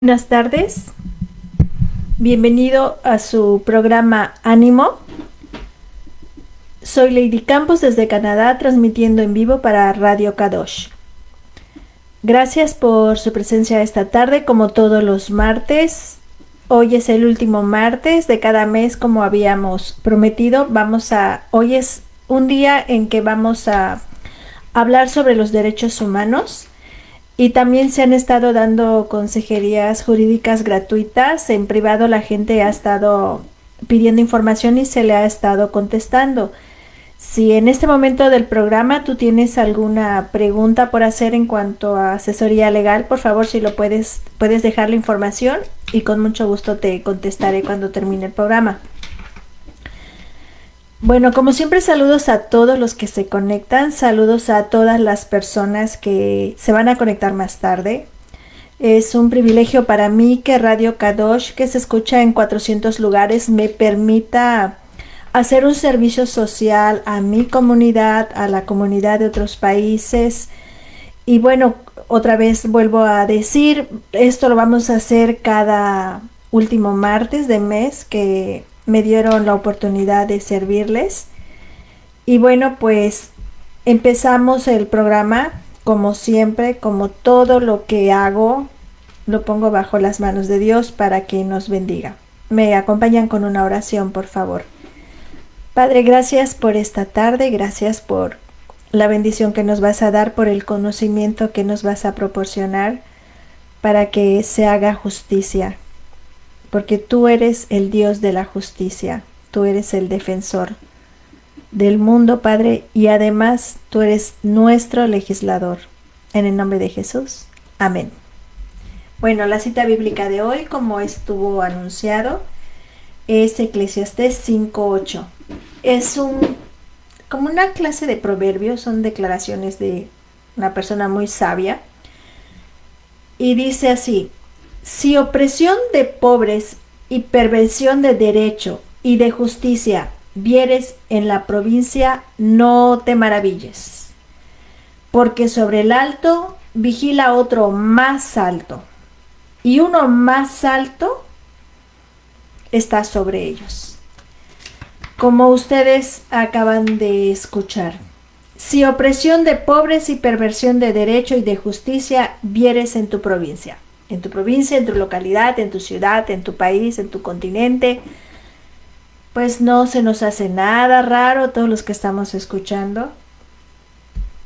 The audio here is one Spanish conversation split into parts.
Buenas tardes, bienvenido a su programa Ánimo. Soy Lady Campos desde Canadá, transmitiendo en vivo para Radio Kadosh. Gracias por su presencia esta tarde, como todos los martes. Hoy es el último martes de cada mes, como habíamos prometido. Hoy es un día en que vamos a hablar sobre los derechos humanos. Y también se han estado dando consejerías jurídicas gratuitas. En privado la gente ha estado pidiendo información y se le ha estado contestando. Si en este momento del programa tú tienes alguna pregunta por hacer en cuanto a asesoría legal, por favor, si lo puedes dejar la información y con mucho gusto te contestaré cuando termine el programa. Bueno, como siempre, saludos a todos los que se conectan, saludos a todas las personas que se van a conectar más tarde. Es un privilegio para mí que Radio Kadosh, que se escucha en 400 lugares, me permita hacer un servicio social a mi comunidad, a la comunidad de otros países. Y bueno, otra vez vuelvo a decir, esto lo vamos a hacer cada último martes de mes que me dieron la oportunidad de servirles. Y bueno, pues empezamos el programa como siempre, como todo lo que hago, lo pongo bajo las manos de Dios para que nos bendiga. Me acompañan con una oración, por favor. Padre, gracias por esta tarde, gracias por la bendición que nos vas a dar, por el conocimiento que nos vas a proporcionar para que se haga justicia. Porque tú eres el Dios de la justicia, tú eres el defensor del mundo, Padre, y además tú eres nuestro legislador. En el nombre de Jesús, amén. Bueno, la cita bíblica de hoy, como estuvo anunciado, es Eclesiastés 5:8. Es como una clase de proverbios, son declaraciones de una persona muy sabia. Y dice así: si opresión de pobres y perversión de derecho y de justicia vieres en la provincia, no te maravilles, porque sobre el alto vigila otro más alto, y uno más alto está sobre ellos. Como ustedes acaban de escuchar, si opresión de pobres y perversión de derecho y de justicia vieres en tu provincia, en tu localidad, en tu ciudad, en tu país, en tu continente, pues no se nos hace nada raro todos los que estamos escuchando,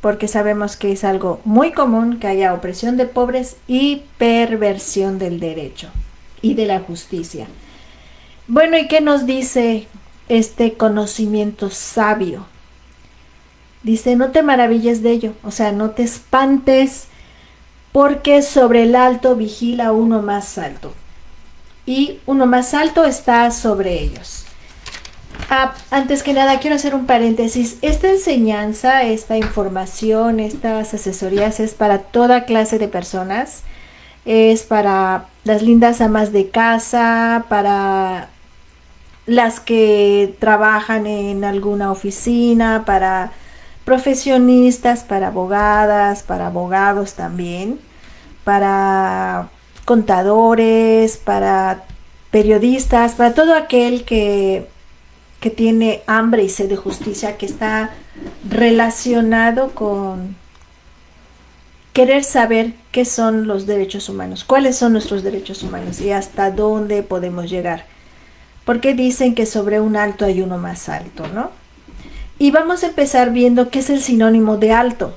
porque sabemos que es algo muy común que haya opresión de pobres y perversión del derecho y de la justicia. Bueno, ¿y qué nos dice este conocimiento sabio? Dice, no te maravilles de ello, o sea, no te espantes, porque sobre el alto vigila uno más alto, y uno más alto está sobre ellos. Antes que nada, quiero hacer un paréntesis. Esta enseñanza, esta información, estas asesorías es para toda clase de personas. Es para las lindas amas de casa, para las que trabajan en alguna oficina, para profesionistas, para abogadas, para abogados también, para contadores, para periodistas, para todo aquel que tiene hambre y sed de justicia, que está relacionado con querer saber qué son los derechos humanos, cuáles son nuestros derechos humanos y hasta dónde podemos llegar. Porque dicen que sobre un alto hay uno más alto, ¿no? Y vamos a empezar viendo qué es el sinónimo de alto.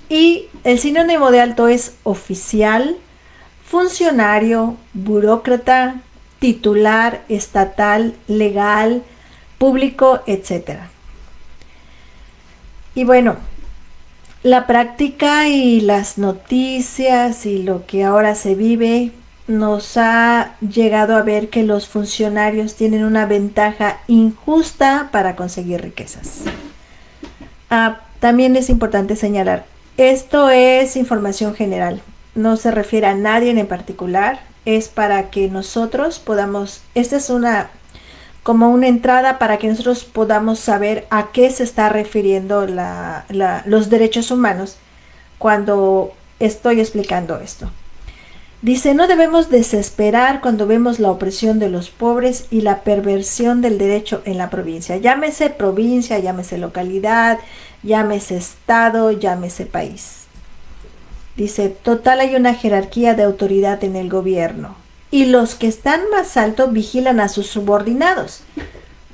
Y el sinónimo de alto es oficial, funcionario, burócrata, titular, estatal, legal, público, etc. Y bueno, la práctica y las noticias y lo que ahora se vive nos ha llegado a ver que los funcionarios tienen una ventaja injusta para conseguir riquezas. También es importante señalar, esto es información general, no se refiere a nadie en particular, es para que nosotros podamos, esta es como una entrada para que nosotros podamos saber a qué se está refiriendo los derechos humanos cuando estoy explicando esto. Dice, no debemos desesperar cuando vemos la opresión de los pobres y la perversión del derecho en la provincia. Llámese provincia, llámese localidad, llámese estado, llámese país. Dice, total hay una jerarquía de autoridad en el gobierno y los que están más alto vigilan a sus subordinados.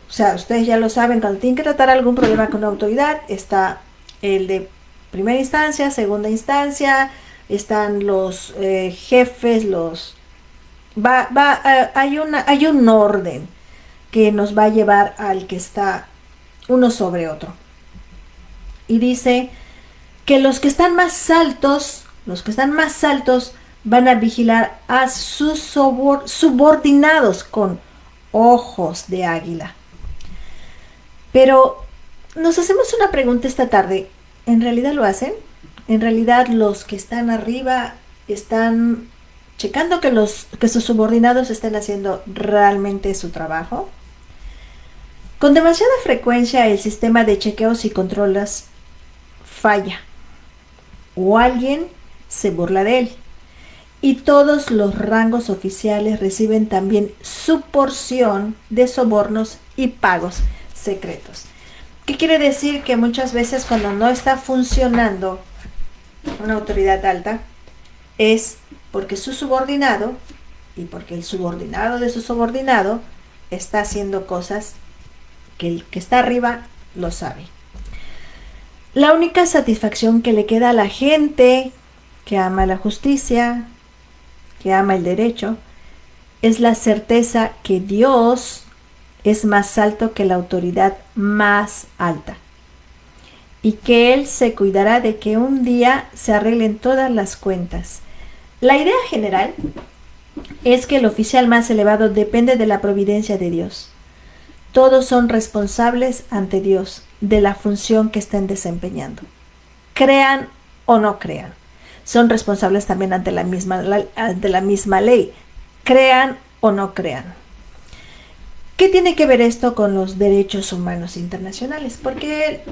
O sea, ustedes ya lo saben, cuando tienen que tratar algún problema con una autoridad, está el de primera instancia, segunda instancia, están los jefes, hay un orden que nos va a llevar al que está uno sobre otro. Y dice que los que están más altos van a vigilar a sus subordinados con ojos de águila. Pero nos hacemos una pregunta esta tarde. ¿En realidad lo hacen? ¿En realidad los que están arriba están checando que sus subordinados estén haciendo realmente su trabajo? Con demasiada frecuencia el sistema de chequeos y controles falla o alguien se burla de él. Y todos los rangos oficiales reciben también su porción de sobornos y pagos secretos. ¿Qué quiere decir? Que muchas veces cuando no está funcionando una autoridad alta es porque su subordinado y porque el subordinado de su subordinado está haciendo cosas que el que está arriba lo sabe. La única satisfacción que le queda a la gente que ama la justicia, que ama el derecho, es la certeza que Dios es más alto que la autoridad más alta y que Él se cuidará de que un día se arreglen todas las cuentas. La idea general es que el oficial más elevado depende de la providencia de Dios. Todos son responsables ante Dios de la función que estén desempeñando. Crean o no crean. Son responsables también ante la misma ley. Crean o no crean. ¿Qué tiene que ver esto con los derechos humanos internacionales? ¿Por qué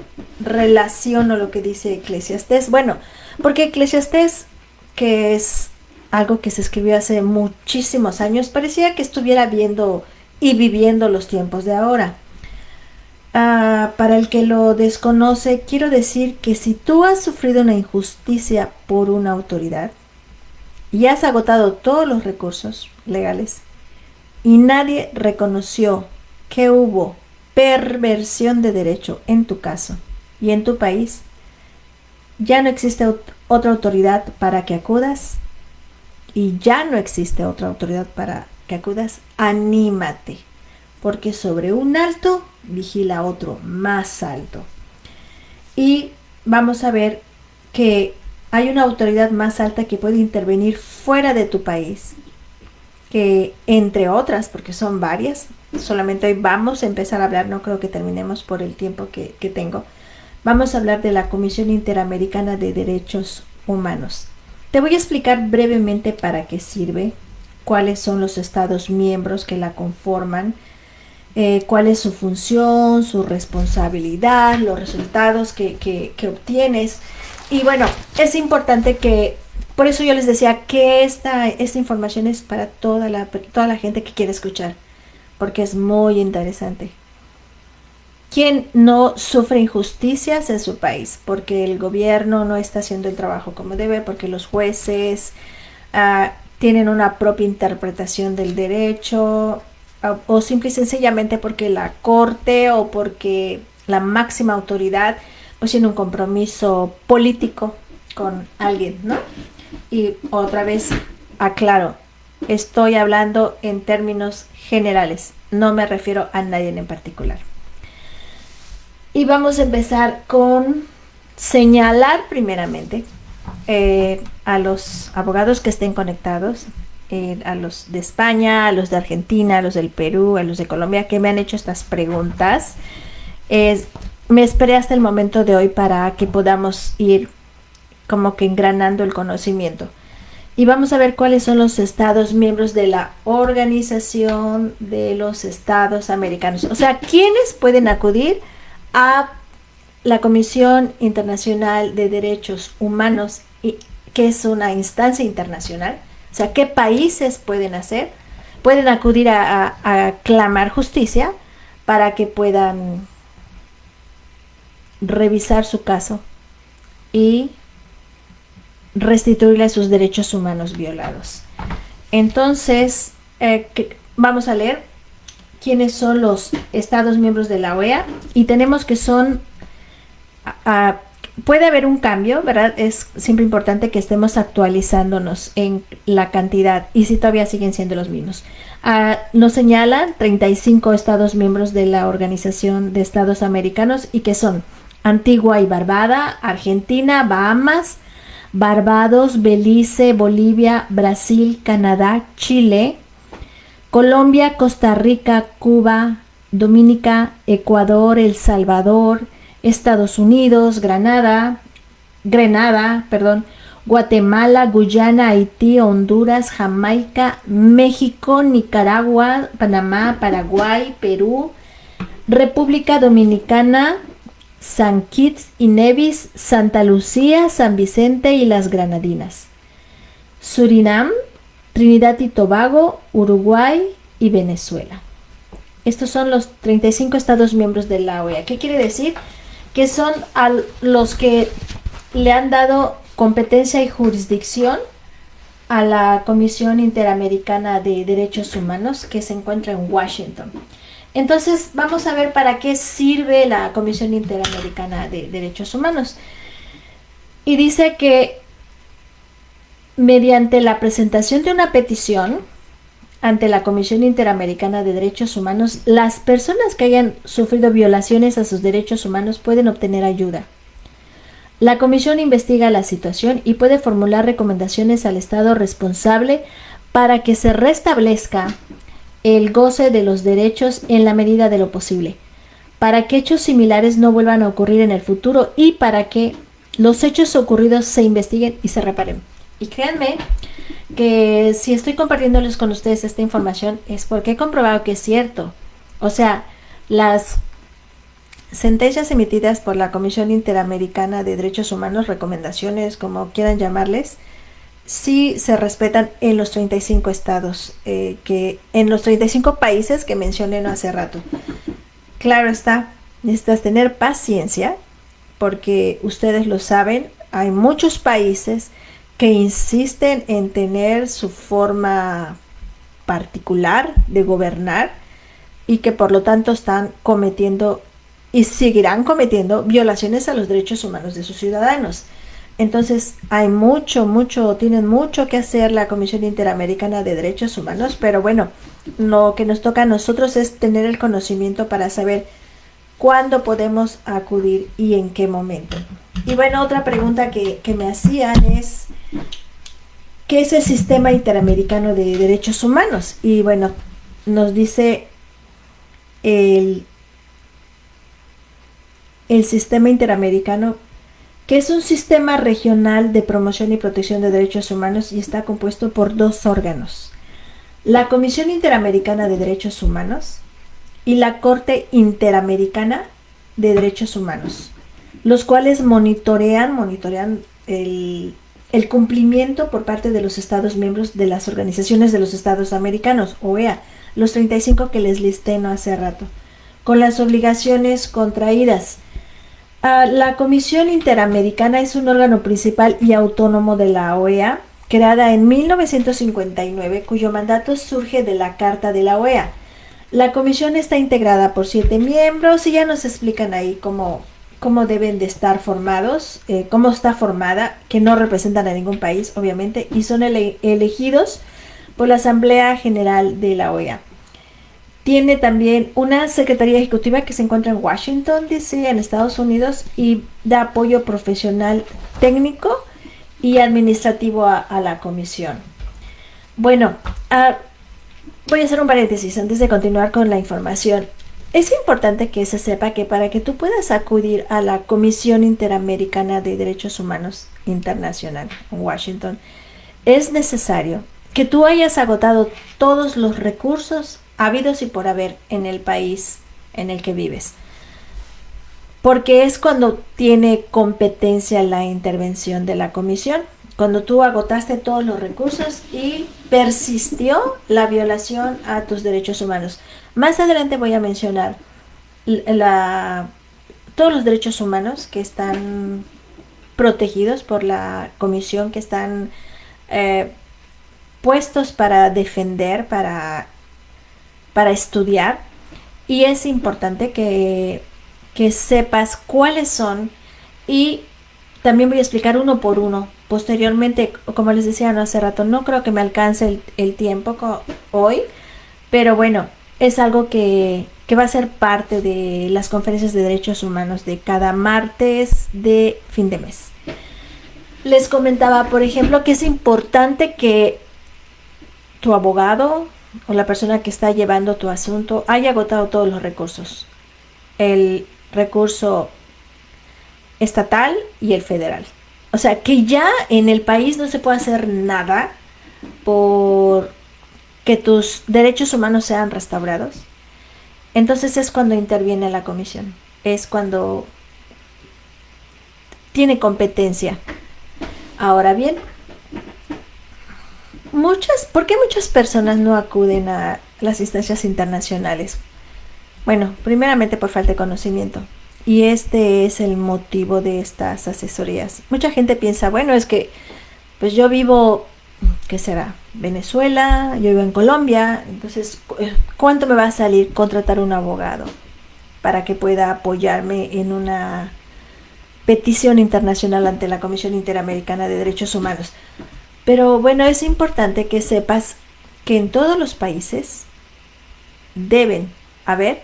relaciono lo que dice Eclesiastés? Bueno, porque Eclesiastés, que es algo que se escribió hace muchísimos años, parecía que estuviera viendo y viviendo los tiempos de ahora. Para el que lo desconoce, quiero decir que si tú has sufrido una injusticia por una autoridad y has agotado todos los recursos legales y nadie reconoció que hubo perversión de derecho en tu caso y en tu país, ya no existe otra autoridad para que acudas y ya no existe otra autoridad para que acudas. Anímate, porque sobre un alto vigila otro más alto. Y vamos a ver que hay una autoridad más alta que puede intervenir fuera de tu país, que entre otras, porque son varias, solamente hoy vamos a empezar a hablar, no creo que terminemos por el tiempo que tengo, vamos a hablar de la Comisión Interamericana de Derechos Humanos. Te voy a explicar brevemente para qué sirve, cuáles son los estados miembros que la conforman, cuál es su función, su responsabilidad, los resultados que obtienes. Y bueno, es importante que, por eso yo les decía que esta información es para toda la gente que quiere escuchar, porque es muy interesante. ¿Quién no sufre injusticias en su país? Porque el gobierno no está haciendo el trabajo como debe, porque los jueces tienen una propia interpretación del derecho, o simple y sencillamente porque la corte o porque la máxima autoridad pues tiene un compromiso político con alguien, ¿no? Y otra vez aclaro, estoy hablando en términos generales, no me refiero a nadie en particular. Y vamos a empezar con señalar primeramente a los abogados que estén conectados, a los de España, a los de Argentina, a los del Perú, a los de Colombia, que me han hecho estas preguntas. Me esperé hasta el momento de hoy para que podamos ir como que engranando el conocimiento. Y vamos a ver cuáles son los estados miembros de la Organización de los Estados Americanos. O sea, ¿quiénes pueden acudir a la Comisión Internacional de Derechos Humanos, que es una instancia internacional O sea, ¿qué países pueden hacer? Pueden acudir a clamar justicia para que puedan revisar su caso y restituirle sus derechos humanos violados. Entonces, vamos a leer quiénes son los estados miembros de la OEA y tenemos que son, puede haber un cambio, ¿verdad? Es siempre importante que estemos actualizándonos en la cantidad y si todavía siguen siendo los mismos. Nos señalan 35 estados miembros de la Organización de Estados Americanos y que son Antigua y Barbuda, Argentina, Bahamas, Barbados, Belice, Bolivia, Brasil, Canadá, Chile, Colombia, Costa Rica, Cuba, Dominica, Ecuador, El Salvador, Estados Unidos, Grenada, Guatemala, Guyana, Haití, Honduras, Jamaica, México, Nicaragua, Panamá, Paraguay, Perú, República Dominicana, San Kitts y Nevis, Santa Lucía, San Vicente y las Granadinas, Surinam, Trinidad y Tobago, Uruguay y Venezuela. Estos son los 35 estados miembros de la OEA. ¿Qué quiere decir? Que son a los que le han dado competencia y jurisdicción a la Comisión Interamericana de Derechos Humanos que se encuentra en Washington. Entonces vamos a ver para qué sirve la Comisión Interamericana de Derechos Humanos. Y dice que mediante la presentación de una petición ante la Comisión Interamericana de Derechos Humanos, las personas que hayan sufrido violaciones a sus derechos humanos pueden obtener ayuda. La comisión investiga la situación y puede formular recomendaciones al Estado responsable para que se restablezca el goce de los derechos en la medida de lo posible, para que hechos similares no vuelvan a ocurrir en el futuro y para que los hechos ocurridos se investiguen y se reparen. Y créanme que si estoy compartiéndoles con ustedes esta información es porque he comprobado que es cierto. O sea, las sentencias emitidas por la Comisión Interamericana de Derechos Humanos, recomendaciones, como quieran llamarles, sí se respetan en los 35 estados, en los 35 países que mencioné no hace rato. Claro está, necesitas tener paciencia porque ustedes lo saben, hay muchos países que insisten en tener su forma particular de gobernar y que por lo tanto están cometiendo y seguirán cometiendo violaciones a los derechos humanos de sus ciudadanos. Entonces tienen mucho que hacer la Comisión Interamericana de Derechos Humanos, pero bueno, lo que nos toca a nosotros es tener el conocimiento para saber cuándo podemos acudir y en qué momento. Y bueno, otra pregunta que me hacían es, ¿qué es el Sistema Interamericano de Derechos Humanos? Y bueno, nos dice el Sistema Interamericano que es un sistema regional de promoción y protección de derechos humanos y está compuesto por dos órganos: la Comisión Interamericana de Derechos Humanos y la Corte Interamericana de Derechos Humanos, los cuales monitorean el cumplimiento por parte de los Estados miembros de las Organizaciones de los Estados Americanos, OEA, los 35 que les listé no hace rato, con las obligaciones contraídas. La Comisión Interamericana es un órgano principal y autónomo de la OEA, creada en 1959, cuyo mandato surge de la Carta de la OEA. La comisión está integrada por 7 miembros y ya nos explican ahí cómo deben de estar formados, cómo está formada, que no representan a ningún país, obviamente, y son elegidos por la Asamblea General de la OEA. Tiene también una secretaría ejecutiva que se encuentra en Washington, D.C., en Estados Unidos, y da apoyo profesional, técnico y administrativo a la comisión. Bueno, voy a hacer un paréntesis antes de continuar con la información. Es importante que se sepa que para que tú puedas acudir a la Comisión Interamericana de Derechos Humanos Internacional en Washington, es necesario que tú hayas agotado todos los recursos habidos y por haber en el país en el que vives, porque es cuando tiene competencia la intervención de la comisión. cuando tú agotaste todos los recursos y persistió la violación a tus derechos humanos. Más adelante voy a mencionar la, todos los derechos humanos que están protegidos por la comisión, que están eh, puestos para defender, para estudiar. Y es importante que sepas cuáles son, y también voy a explicar uno por uno. Posteriormente, como les decía hace rato, no creo que me alcance el tiempo hoy, pero bueno, es algo que va a ser parte de las conferencias de derechos humanos de cada martes de fin de mes. Les comentaba, por ejemplo, que es importante que tu abogado o la persona que está llevando tu asunto haya agotado todos los recursos. El recurso estatal y el federal. O sea, que ya en el país no se puede hacer nada por que tus derechos humanos sean restaurados. Entonces es cuando interviene la comisión. Es cuando tiene competencia. Ahora bien, ¿por qué muchas personas no acuden a las instancias internacionales? Bueno, primeramente por falta de conocimiento. Y este es el motivo de estas asesorías. Mucha gente piensa, bueno, es que pues yo vivo, ¿qué será? Venezuela, yo vivo en Colombia, entonces, ¿cuánto me va a salir contratar un abogado para que pueda apoyarme en una petición internacional ante la Comisión Interamericana de Derechos Humanos? Pero bueno, es importante que sepas que en todos los países deben haber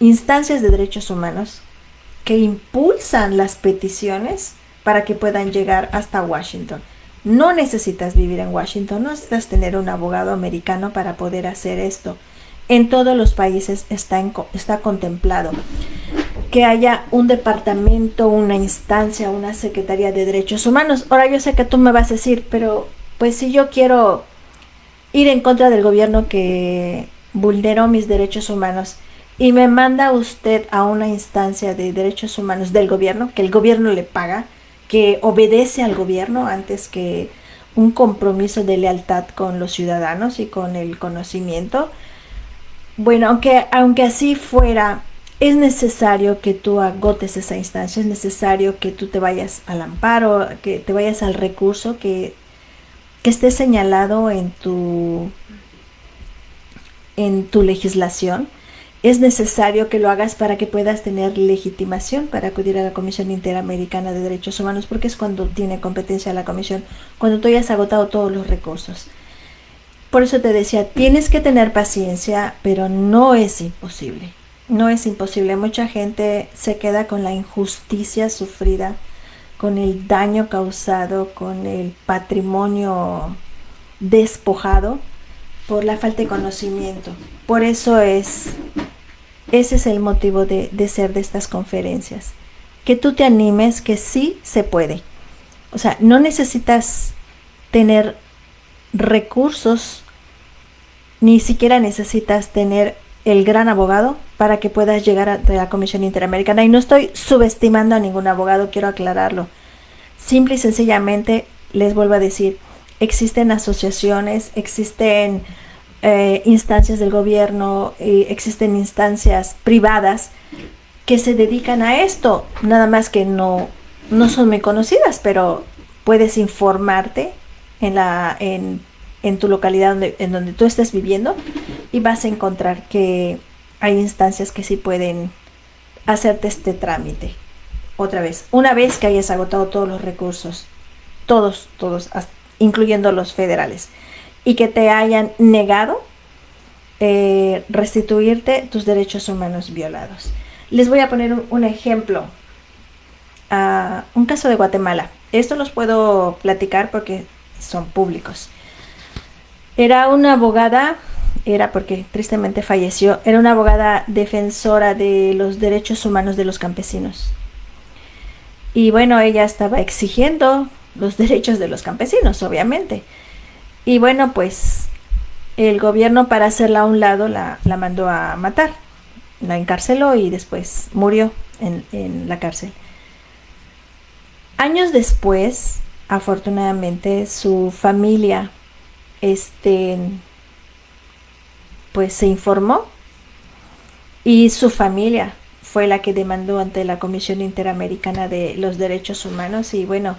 instancias de derechos humanos que impulsan las peticiones para que puedan llegar hasta Washington. No necesitas vivir en Washington, no necesitas tener un abogado americano para poder hacer esto. En todos los países está contemplado que haya un departamento, una instancia, una secretaría de derechos humanos. Ahora yo sé que tú me vas a decir, pero pues si yo quiero ir en contra del gobierno que vulneró mis derechos humanos, y me manda usted a una instancia de derechos humanos del gobierno, que el gobierno le paga, que obedece al gobierno antes que un compromiso de lealtad con los ciudadanos y con el conocimiento. Bueno, aunque así fuera, es necesario que tú agotes esa instancia, es necesario que tú te vayas al amparo, que te vayas al recurso que esté señalado en tu legislación. Es necesario que lo hagas para que puedas tener legitimación para acudir a la Comisión Interamericana de Derechos Humanos, porque es cuando tiene competencia la comisión, cuando tú hayas agotado todos los recursos. Por eso te decía, tienes que tener paciencia, pero no es imposible. No es imposible. Mucha gente se queda con la injusticia sufrida, con el daño causado, con el patrimonio despojado por la falta de conocimiento. Por eso ese es el motivo de ser de estas conferencias. Que tú te animes, que sí se puede. O sea, no necesitas tener recursos, ni siquiera necesitas tener el gran abogado para que puedas llegar a la Comisión Interamericana. Y no estoy subestimando a ningún abogado, quiero aclararlo. Simple y sencillamente, les vuelvo a decir, existen asociaciones, existen instancias del gobierno, existen instancias privadas que se dedican a esto, nada más que no son muy conocidas, pero puedes informarte en tu localidad en donde tú estés viviendo, y vas a encontrar que hay instancias que sí pueden hacerte este trámite. Otra vez, una vez que hayas agotado todos los recursos, todos, incluyendo los federales, y que te hayan negado restituirte tus derechos humanos violados. Les voy a poner un ejemplo, un caso de Guatemala. Esto los puedo platicar porque son públicos. Era una abogada, porque tristemente falleció, era una abogada defensora de los derechos humanos de los campesinos. Y bueno, ella estaba exigiendo los derechos de los campesinos, obviamente. Y bueno, pues el gobierno, para hacerla a un lado, la mandó a matar. La encarceló y después murió en la cárcel. Años después, afortunadamente su familia pues se informó y su familia fue la que demandó ante la Comisión Interamericana de los Derechos Humanos. Y bueno,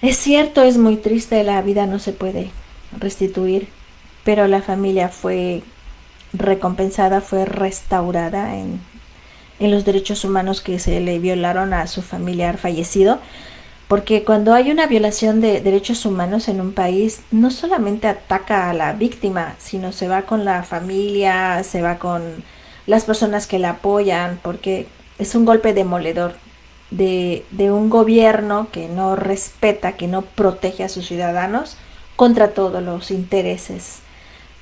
es cierto, es muy triste, la vida no se puede restituir, pero la familia fue recompensada, fue restaurada en los derechos humanos que se le violaron a su familiar fallecido. Porque cuando hay una violación de derechos humanos en un país, no solamente ataca a la víctima, sino se va con la familia, se va con las personas que la apoyan, porque es un golpe demoledor de un gobierno que no respeta, que no protege a sus ciudadanos contra todos los intereses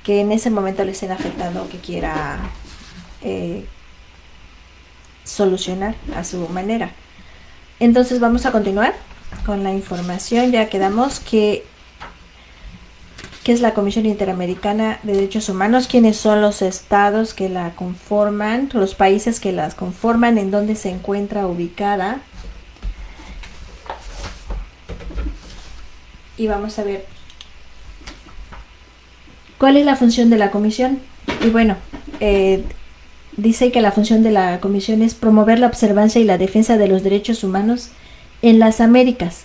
que en ese momento le estén afectando o que quiera solucionar a su manera. Entonces vamos a continuar con la información. Ya quedamos que es la Comisión Interamericana de Derechos Humanos, quiénes son los estados que la conforman, los países que las conforman, en dónde se encuentra ubicada. Y vamos a ver cuál es la función de la comisión. Y bueno, dice que la función de la comisión es promover la observancia y la defensa de los derechos humanos en las Américas,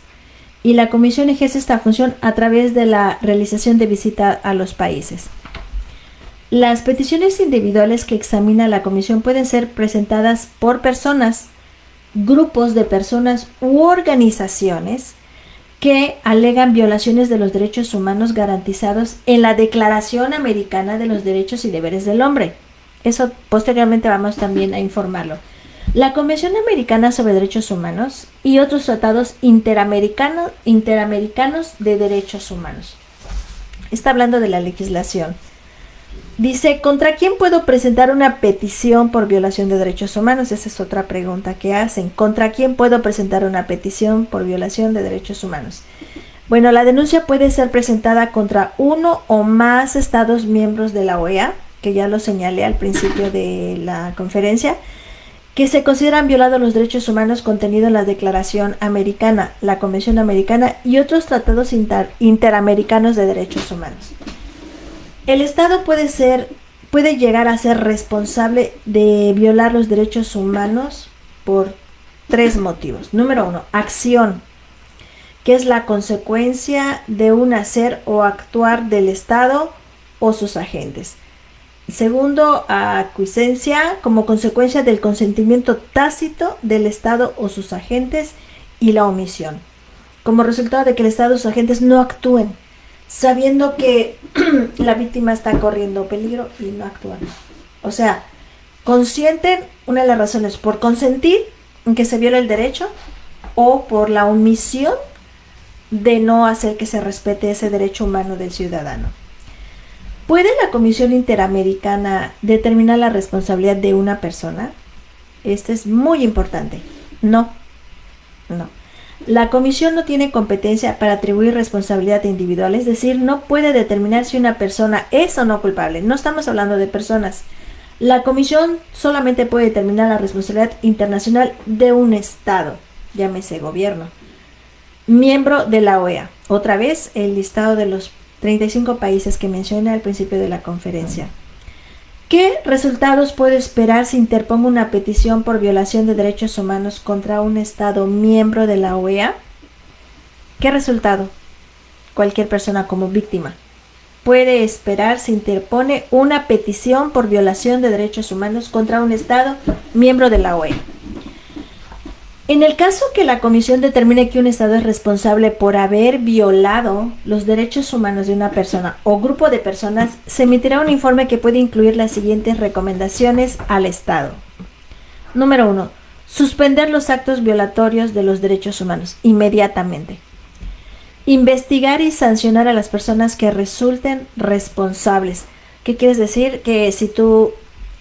y la comisión ejerce esta función a través de la realización de visitas a los países. Las peticiones individuales que examina la comisión pueden ser presentadas por personas, grupos de personas u organizaciones que alegan violaciones de los derechos humanos garantizados en la Declaración Americana de los Derechos y Deberes del Hombre. Eso posteriormente vamos también a informarlo. La Convención Americana sobre Derechos Humanos y otros tratados interamericanos de derechos humanos. Está hablando de la legislación. Dice, ¿contra quién puedo presentar una petición por violación de derechos humanos? Esa es otra pregunta que hacen. ¿Contra quién puedo presentar una petición por violación de derechos humanos? Bueno, la denuncia puede ser presentada contra uno o más estados miembros de la OEA, que ya lo señalé al principio de la conferencia, que se consideran violados los derechos humanos contenidos en la Declaración Americana, la Convención Americana y otros tratados interamericanos de derechos humanos. El Estado puede llegar a ser responsable de violar los derechos humanos por 3 motivos. Número 1, acción, que es la consecuencia de un hacer o actuar del Estado o sus agentes. Segundo, aquiescencia, como consecuencia del consentimiento tácito del Estado o sus agentes, y la omisión, como resultado de que el Estado o sus agentes no actúen, sabiendo que la víctima está corriendo peligro y no actúan. O sea, consienten, una de las razones, por consentir en que se viola el derecho o por la omisión de no hacer que se respete ese derecho humano del ciudadano. ¿Puede la Comisión Interamericana determinar la responsabilidad de una persona? Esto es muy importante. No. La Comisión no tiene competencia para atribuir responsabilidad individual, es decir, no puede determinar si una persona es o no culpable. No estamos hablando de personas. La Comisión solamente puede determinar la responsabilidad internacional de un Estado, llámese gobierno, miembro de la OEA. Otra vez, el listado de los 35 países que mencioné al principio de la conferencia. ¿Qué resultados puede esperar si interpongo una petición por violación de derechos humanos contra un Estado miembro de la OEA? ¿Qué resultado? Cualquier persona como víctima puede esperar si interpone una petición por violación de derechos humanos contra un Estado miembro de la OEA. En el caso que la Comisión determine que un Estado es responsable por haber violado los derechos humanos de una persona o grupo de personas, se emitirá un informe que puede incluir las siguientes recomendaciones al Estado. Número 1. Suspender los actos violatorios de los derechos humanos inmediatamente. Investigar y sancionar a las personas que resulten responsables. ¿Qué quieres decir? Que si tú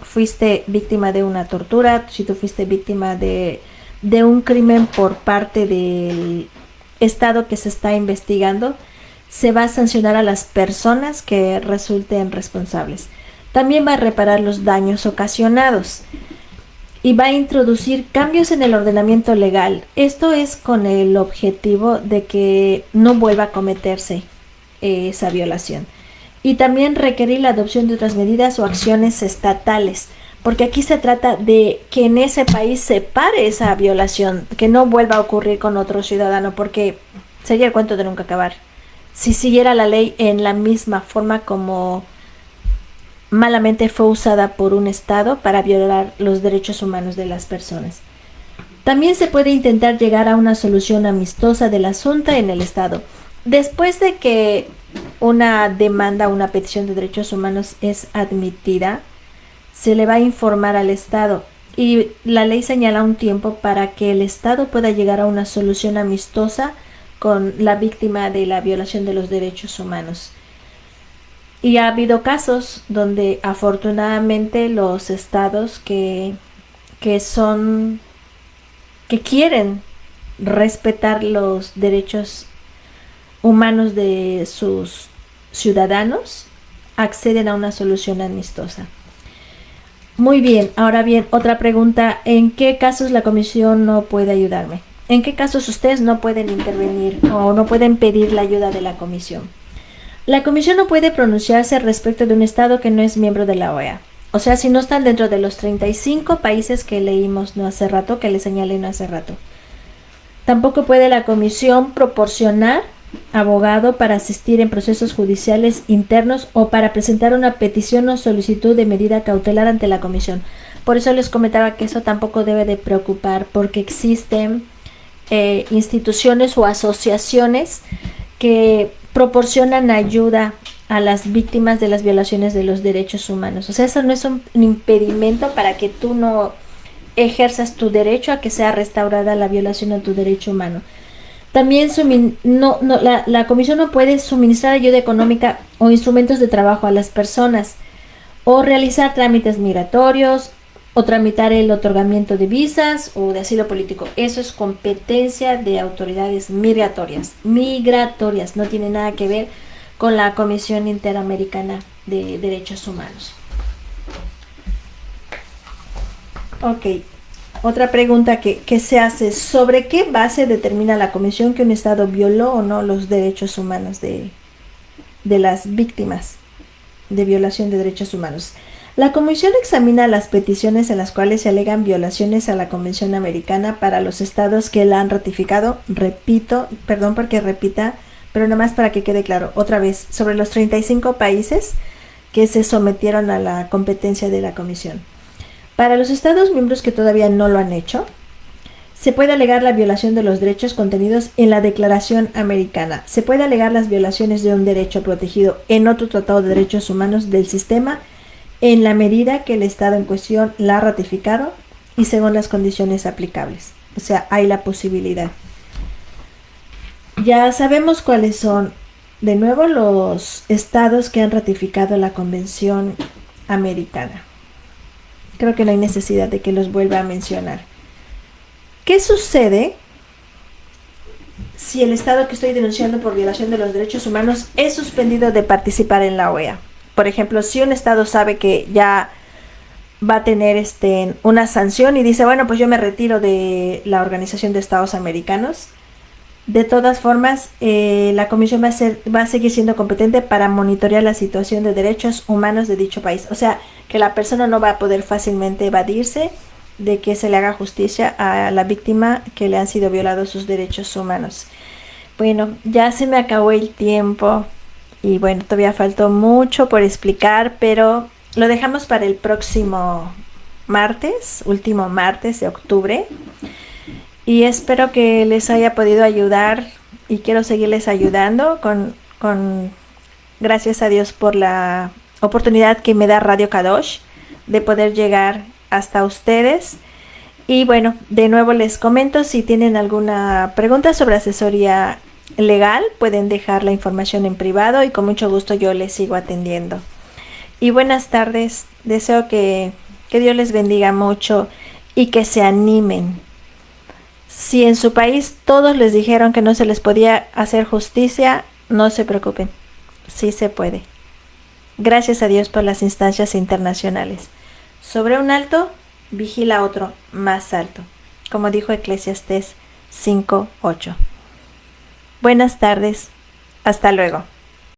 fuiste víctima de una tortura, si tú fuiste víctima de un crimen por parte del Estado que se está investigando, se va a sancionar a las personas que resulten responsables. También va a reparar los daños ocasionados. y va a introducir cambios en el ordenamiento legal. Esto es con el objetivo de que no vuelva a cometerse esa violación. Y también requerir la adopción de otras medidas o acciones estatales, porque aquí se trata de que en ese país se pare esa violación, que no vuelva a ocurrir con otro ciudadano, porque sería el cuento de nunca acabar. Si siguiera la ley en la misma forma como malamente fue usada por un Estado para violar los derechos humanos de las personas. También se puede intentar llegar a una solución amistosa del asunto en el Estado. Después de que una demanda, una petición de derechos humanos es admitida, se le va a informar al Estado y la ley señala un tiempo para que el Estado pueda llegar a una solución amistosa con la víctima de la violación de los derechos humanos. Y ha habido casos donde afortunadamente los estados que quieren respetar los derechos humanos de sus ciudadanos acceden a una solución amistosa. Muy bien, ahora bien, otra pregunta: ¿en qué casos la comisión no puede ayudarme? ¿En qué casos ustedes no pueden intervenir o no pueden pedir la ayuda de la comisión? La comisión no puede pronunciarse respecto de un estado que no es miembro de la OEA. O sea, si no están dentro de los 35 países que leímos no hace rato, que les señalé no hace rato. Tampoco puede la comisión proporcionar abogado para asistir en procesos judiciales internos o para presentar una petición o solicitud de medida cautelar ante la comisión. Por eso les comentaba que eso tampoco debe de preocupar, porque existen instituciones o asociaciones que proporcionan ayuda a las víctimas de las violaciones de los derechos humanos. O sea, eso no es un impedimento para que tú no ejerzas tu derecho a que sea restaurada la violación a tu derecho humano. También la comisión no puede suministrar ayuda económica o instrumentos de trabajo a las personas, o realizar trámites migratorios, o tramitar el otorgamiento de visas o de asilo político. Eso es competencia de autoridades migratorias, no tiene nada que ver con la Comisión Interamericana de Derechos Humanos. Ok, otra pregunta que se hace: ¿sobre qué base determina la comisión que un Estado violó o no los derechos humanos de las víctimas de violación de derechos humanos? La comisión examina las peticiones en las cuales se alegan violaciones a la Convención Americana para los estados que la han ratificado. Repito, perdón porque repita, pero nada más para que quede claro, otra vez, sobre los 35 países que se sometieron a la competencia de la comisión. Para los estados miembros que todavía no lo han hecho, se puede alegar la violación de los derechos contenidos en la Declaración Americana. Se puede alegar las violaciones de un derecho protegido en otro tratado de derechos humanos del sistema, en la medida que el Estado en cuestión la ha ratificado y según las condiciones aplicables. O sea, hay la posibilidad. Ya sabemos cuáles son, de nuevo, los estados que han ratificado la Convención Americana. Creo que no hay necesidad de que los vuelva a mencionar. ¿Qué sucede si el estado que estoy denunciando por violación de los derechos humanos es suspendido de participar en la OEA? Por ejemplo, si un estado sabe que ya va a tener una sanción y dice, bueno, pues yo me retiro de la Organización de Estados Americanos, de todas formas, la comisión va a seguir siendo competente para monitorear la situación de derechos humanos de dicho país. O sea, que la persona no va a poder fácilmente evadirse de que se le haga justicia a la víctima que le han sido violados sus derechos humanos. Bueno, ya se me acabó el tiempo. Y bueno, todavía faltó mucho por explicar, pero lo dejamos para el próximo martes, último martes de octubre. Y espero que les haya podido ayudar y quiero seguirles ayudando gracias a Dios por la oportunidad que me da Radio Kadosh de poder llegar hasta ustedes. Y bueno, de nuevo les comento, si tienen alguna pregunta sobre asesoría legal, pueden dejar la información en privado y con mucho gusto yo les sigo atendiendo. Y buenas tardes, deseo que Dios les bendiga mucho y que se animen. Si en su país todos les dijeron que no se les podía hacer justicia, no se preocupen, sí se puede. Gracias a Dios por las instancias internacionales. Sobre un alto, vigila otro más alto, como dijo Eclesiastés 5:8. Buenas tardes, hasta luego.